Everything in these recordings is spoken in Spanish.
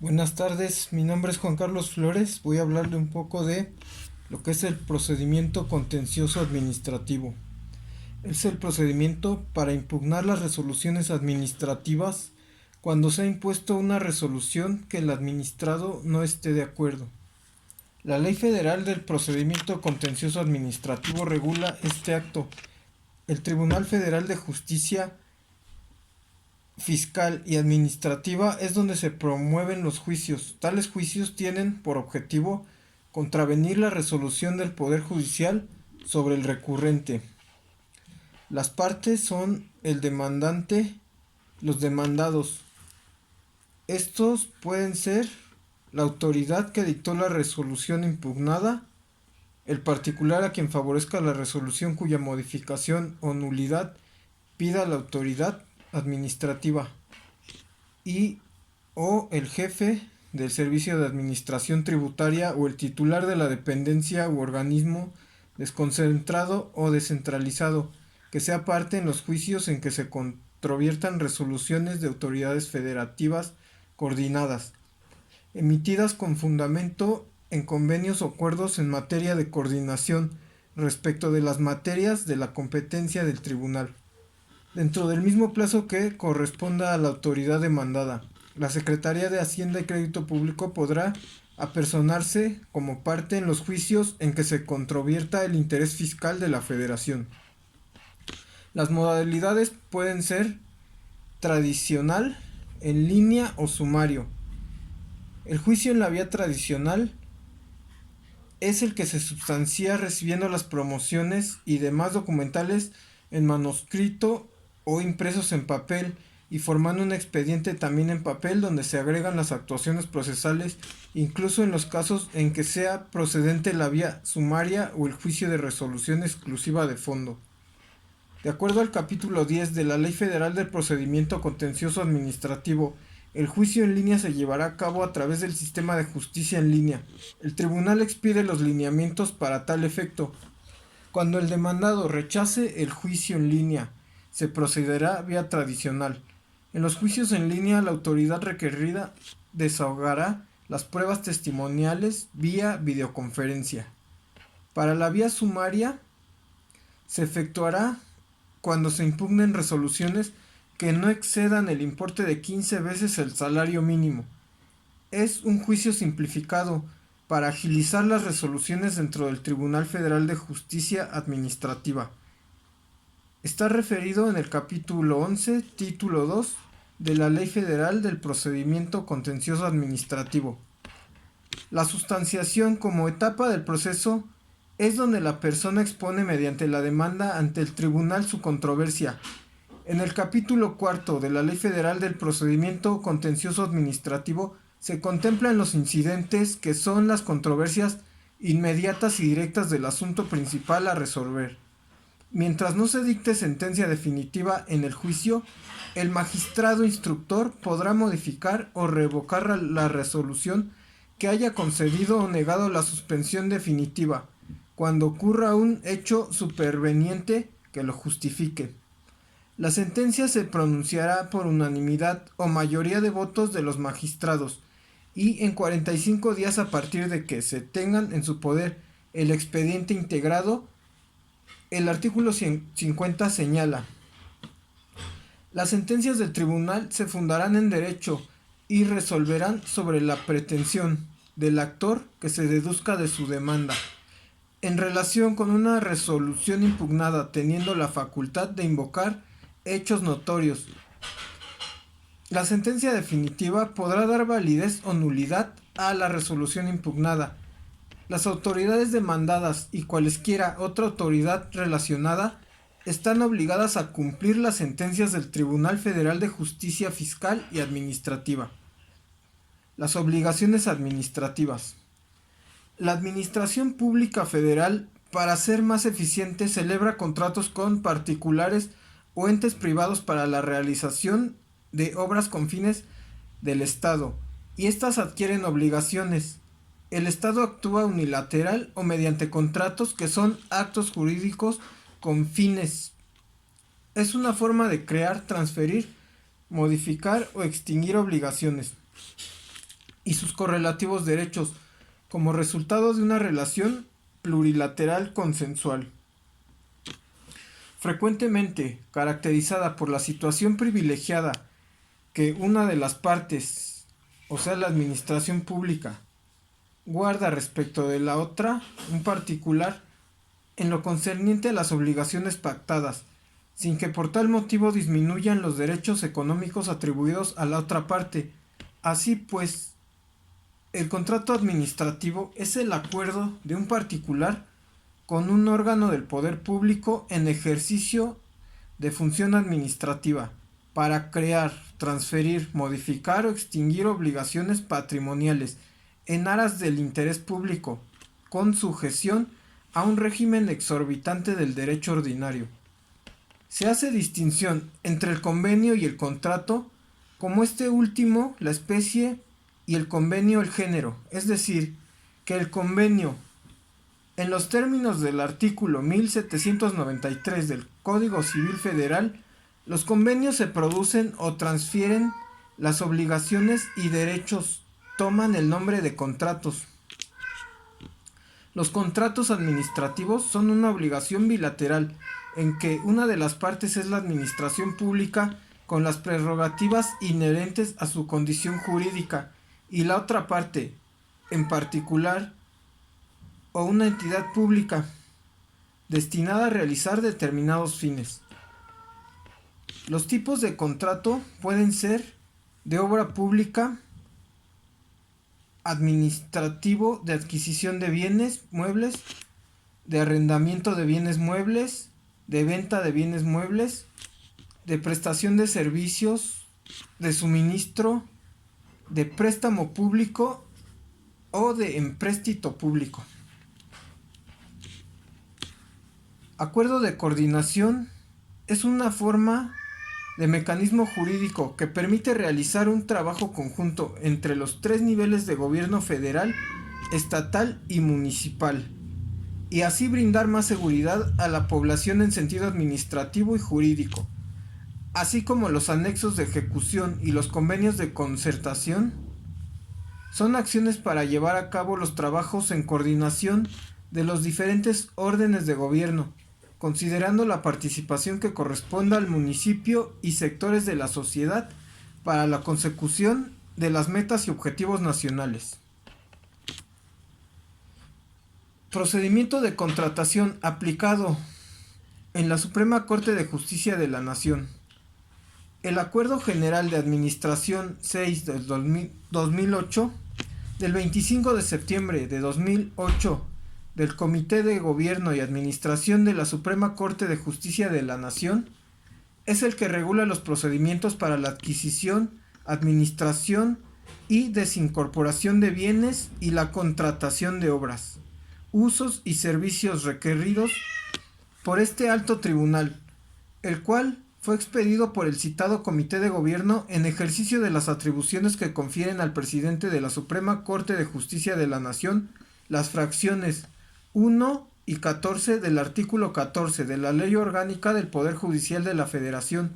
Buenas tardes, mi nombre es Juan Carlos Flores. Voy a hablarle un poco de lo que es el procedimiento contencioso administrativo. Es el procedimiento para impugnar las resoluciones administrativas cuando se ha impuesto una resolución que el administrado no esté de acuerdo. La Ley Federal del Procedimiento Contencioso Administrativo regula este acto. El Tribunal Federal de Justicia Fiscal y administrativa es donde se promueven los juicios. Tales juicios tienen por objetivo contravenir la resolución del Poder Judicial sobre el recurrente. Las partes son el demandante, los demandados. Estos pueden ser la autoridad que dictó la resolución impugnada, el particular a quien favorezca la resolución cuya modificación o nulidad pida la autoridad administrativa, y o el jefe del servicio de administración tributaria o el titular de la dependencia u organismo desconcentrado o descentralizado que sea parte en los juicios en que se controviertan resoluciones de autoridades federativas coordinadas, emitidas con fundamento en convenios o acuerdos en materia de coordinación respecto de las materias de la competencia del tribunal, dentro del mismo plazo que corresponda a la autoridad demandada. La Secretaría de Hacienda y Crédito Público podrá apersonarse como parte en los juicios en que se controvierta el interés fiscal de la Federación. Las modalidades pueden ser tradicional, en línea o sumario. El juicio en la vía tradicional es el que se sustancia recibiendo las promociones y demás documentales en manuscrito o impresos en papel y formando un expediente también en papel donde se agregan las actuaciones procesales, incluso en los casos en que sea procedente la vía sumaria o el juicio de resolución exclusiva de fondo. De acuerdo al capítulo 10 de la Ley Federal del Procedimiento Contencioso Administrativo, el juicio en línea se llevará a cabo a través del sistema de justicia en línea. El tribunal expide los lineamientos para tal efecto. Cuando el demandado rechace el juicio en línea, se procederá vía tradicional. En los juicios en línea, la autoridad requerida desahogará las pruebas testimoniales vía videoconferencia. Para la vía sumaria, se efectuará cuando se impugnen resoluciones que no excedan el importe de 15 veces el salario mínimo. Es un juicio simplificado para agilizar las resoluciones dentro del Tribunal Federal de Justicia Administrativa. Está referido en el capítulo 11, título 2 de la Ley Federal del Procedimiento Contencioso Administrativo. La sustanciación como etapa del proceso es donde la persona expone mediante la demanda ante el tribunal su controversia. En el capítulo 4 de la Ley Federal del Procedimiento Contencioso Administrativo se contemplan los incidentes que son las controversias inmediatas y directas del asunto principal a resolver. Mientras no se dicte sentencia definitiva en el juicio, el magistrado instructor podrá modificar o revocar la resolución que haya concedido o negado la suspensión definitiva, cuando ocurra un hecho superveniente que lo justifique. La sentencia se pronunciará por unanimidad o mayoría de votos de los magistrados y en 45 días a partir de que se tengan en su poder el expediente integrado. El artículo 50 señala: las sentencias del tribunal se fundarán en derecho y resolverán sobre la pretensión del actor que se deduzca de su demanda, en relación con una resolución impugnada, teniendo la facultad de invocar hechos notorios. La sentencia definitiva podrá dar validez o nulidad a la resolución impugnada. Las autoridades demandadas y cualesquiera otra autoridad relacionada están obligadas a cumplir las sentencias del Tribunal Federal de Justicia Fiscal y Administrativa. Las obligaciones administrativas. La Administración Pública Federal, para ser más eficiente, celebra contratos con particulares o entes privados para la realización de obras con fines del Estado, y éstas adquieren obligaciones. El Estado actúa unilateral o mediante contratos que son actos jurídicos con fines. Es una forma de crear, transferir, modificar o extinguir obligaciones. y sus correlativos derechos, como resultado de una relación plurilateral consensual. Frecuentemente caracterizada por la situación privilegiada que una de las partes, o sea la administración pública, guarda respecto de la otra, en particular, en lo concerniente a las obligaciones pactadas, sin que por tal motivo disminuyan los derechos económicos atribuidos a la otra parte. Así pues, el contrato administrativo es el acuerdo de un particular con un órgano del poder público en ejercicio de función administrativa para crear, transferir, modificar o extinguir obligaciones patrimoniales en aras del interés público, con sujeción a un régimen exorbitante del derecho ordinario. Se hace distinción entre el convenio y el contrato, como este último la especie y el convenio el género, es decir, que el convenio, en los términos del artículo 1793 del Código Civil Federal, los convenios se producen o transfieren, las obligaciones y derechos toman el nombre de contratos. Los contratos administrativos son una obligación bilateral en que una de las partes es la administración pública con las prerrogativas inherentes a su condición jurídica y la otra parte, en particular, o una entidad pública destinada a realizar determinados fines. Los tipos de contrato pueden ser de obra pública, administrativo de adquisición de bienes muebles, de arrendamiento de bienes muebles, de venta de bienes muebles, de prestación de servicios, de suministro, de préstamo público o de empréstito público. Acuerdo de coordinación es una forma de mecanismo jurídico que permite realizar un trabajo conjunto entre los tres niveles de gobierno federal, estatal y municipal, y así brindar más seguridad a la población en sentido administrativo y jurídico, así como los anexos de ejecución y los convenios de concertación. Son acciones para llevar a cabo los trabajos en coordinación de los diferentes órdenes de gobierno, considerando la participación que corresponda al municipio y sectores de la sociedad para la consecución de las metas y objetivos nacionales. Procedimiento de contratación aplicado en la Suprema Corte de Justicia de la Nación. El Acuerdo General de Administración 6 del 2008, del 25 de septiembre de 2008, del Comité de Gobierno y Administración de la Suprema Corte de Justicia de la Nación, es el que regula los procedimientos para la adquisición, administración y desincorporación de bienes y la contratación de obras, usos y servicios requeridos por este alto tribunal, el cual fue expedido por el citado Comité de Gobierno en ejercicio de las atribuciones que confieren al presidente de la Suprema Corte de Justicia de la Nación las fracciones 1 y 14 del artículo 14 de la Ley Orgánica del Poder Judicial de la Federación,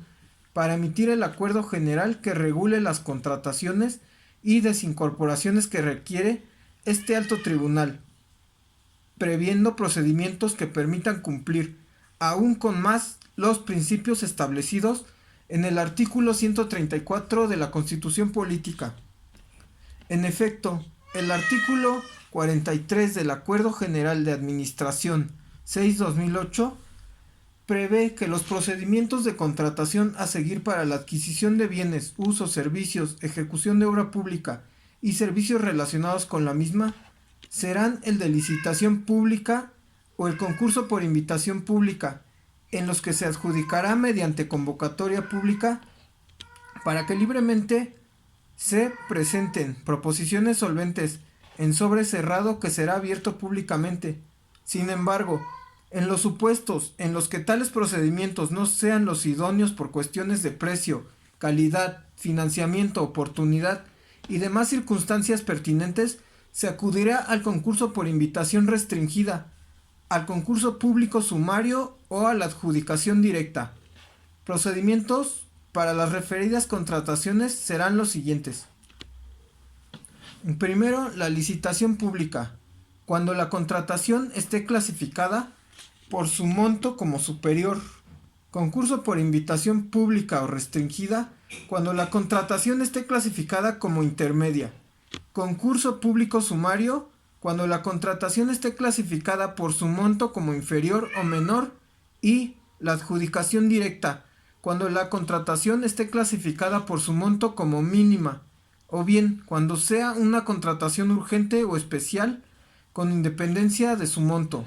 para emitir el acuerdo general que regule las contrataciones y desincorporaciones que requiere este alto tribunal, previendo procedimientos que permitan cumplir aún con más los principios establecidos en el artículo 134 de la Constitución Política. En efecto, el artículo 43 del Acuerdo General de Administración 6-2008 prevé que los procedimientos de contratación a seguir para la adquisición de bienes, usos, servicios, ejecución de obra pública y servicios relacionados con la misma serán el de licitación pública o el concurso por invitación pública, en los que se adjudicará mediante convocatoria pública para que libremente se presenten proposiciones solventes en sobre cerrado que será abierto públicamente. Sin embargo, en los supuestos en los que tales procedimientos no sean los idóneos por cuestiones de precio, calidad, financiamiento, oportunidad y demás circunstancias pertinentes, se acudirá al concurso por invitación restringida, al concurso público sumario o a la adjudicación directa. Procedimientos para las referidas contrataciones serán los siguientes. Primero, la licitación pública, cuando la contratación esté clasificada por su monto como superior. Concurso por invitación pública o restringida, cuando la contratación esté clasificada como intermedia. Concurso público sumario, cuando la contratación esté clasificada por su monto como inferior o menor. Y la adjudicación directa, cuando la contratación esté clasificada por su monto como mínima, o bien cuando sea una contratación urgente o especial con independencia de su monto.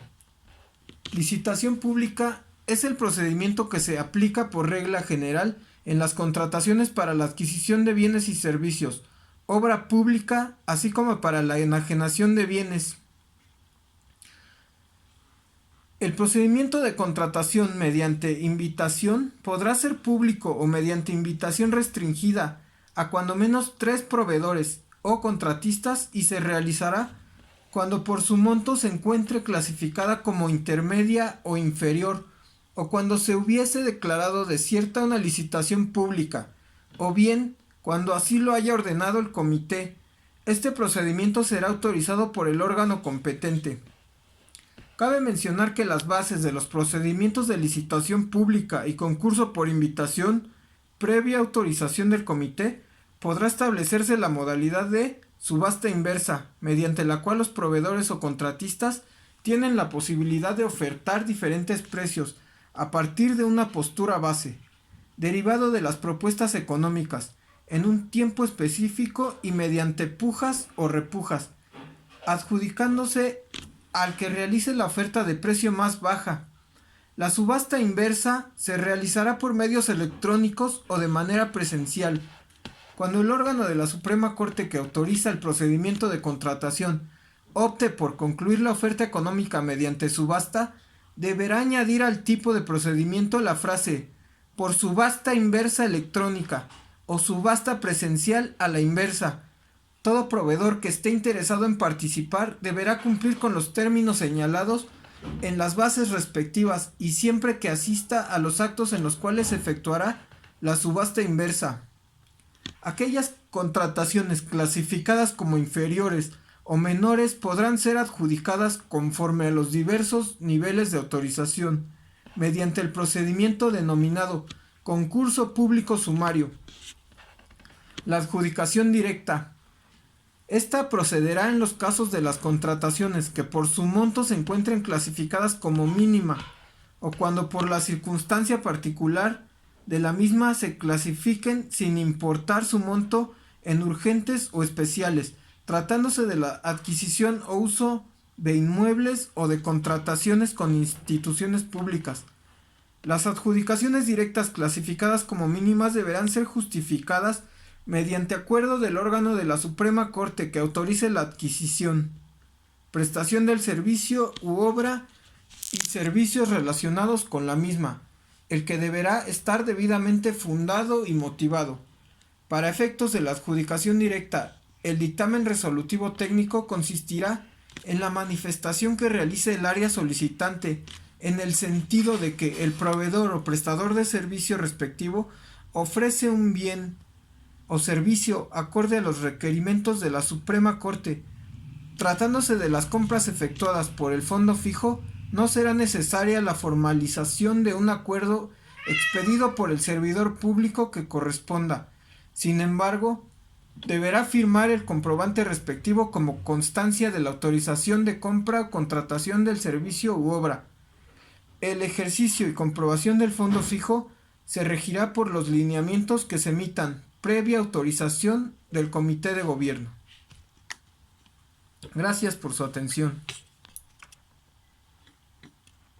Licitación pública es el procedimiento que se aplica por regla general en las contrataciones para la adquisición de bienes y servicios, obra pública, así como para la enajenación de bienes. El procedimiento de contratación mediante invitación podrá ser público o mediante invitación restringida a cuando menos 3 proveedores o contratistas y se realizará cuando por su monto se encuentre clasificada como intermedia o inferior, o cuando se hubiese declarado desierta una licitación pública, o bien cuando así lo haya ordenado el comité. Este procedimiento será autorizado por el órgano competente. Cabe mencionar que las bases de los procedimientos de licitación pública y concurso por invitación, previa autorización del comité, podrá establecerse la modalidad de subasta inversa, mediante la cual los proveedores o contratistas tienen la posibilidad de ofertar diferentes precios a partir de una postura base, derivado de las propuestas económicas, en un tiempo específico y mediante pujas o repujas, adjudicándose al que realice la oferta de precio más baja. La subasta inversa se realizará por medios electrónicos o de manera presencial. Cuando el órgano de la Suprema Corte que autoriza el procedimiento de contratación opte por concluir la oferta económica mediante subasta, deberá añadir al tipo de procedimiento la frase por subasta inversa electrónica o subasta presencial a la inversa. Todo proveedor que esté interesado en participar deberá cumplir con los términos señalados en las bases respectivas y siempre que asista a los actos en los cuales se efectuará la subasta inversa. Aquellas contrataciones clasificadas como inferiores o menores podrán ser adjudicadas conforme a los diversos niveles de autorización, mediante el procedimiento denominado concurso público sumario. La adjudicación directa. Esta procederá en los casos de las contrataciones que por su monto se encuentren clasificadas como mínima, o cuando por la circunstancia particular de la misma se clasifiquen sin importar su monto en urgentes o especiales, tratándose de la adquisición o uso de inmuebles o de contrataciones con instituciones públicas. Las adjudicaciones directas clasificadas como mínimas deberán ser justificadas mediante acuerdo del órgano de la Suprema Corte que autorice la adquisición, prestación del servicio u obra y servicios relacionados con la misma, el que deberá estar debidamente fundado y motivado. Para efectos de la adjudicación directa, el dictamen resolutivo técnico consistirá en la manifestación que realice el área solicitante, en el sentido de que el proveedor o prestador de servicio respectivo ofrece un bien o servicio acorde a los requerimientos de la Suprema Corte. Tratándose de las compras efectuadas por el fondo fijo, no será necesaria la formalización de un acuerdo expedido por el servidor público que corresponda. Sin embargo, deberá firmar el comprobante respectivo como constancia de la autorización de compra o contratación del servicio u obra. El ejercicio y comprobación del fondo fijo se regirá por los lineamientos que se emitan previa autorización del Comité de Gobierno. Gracias por su atención.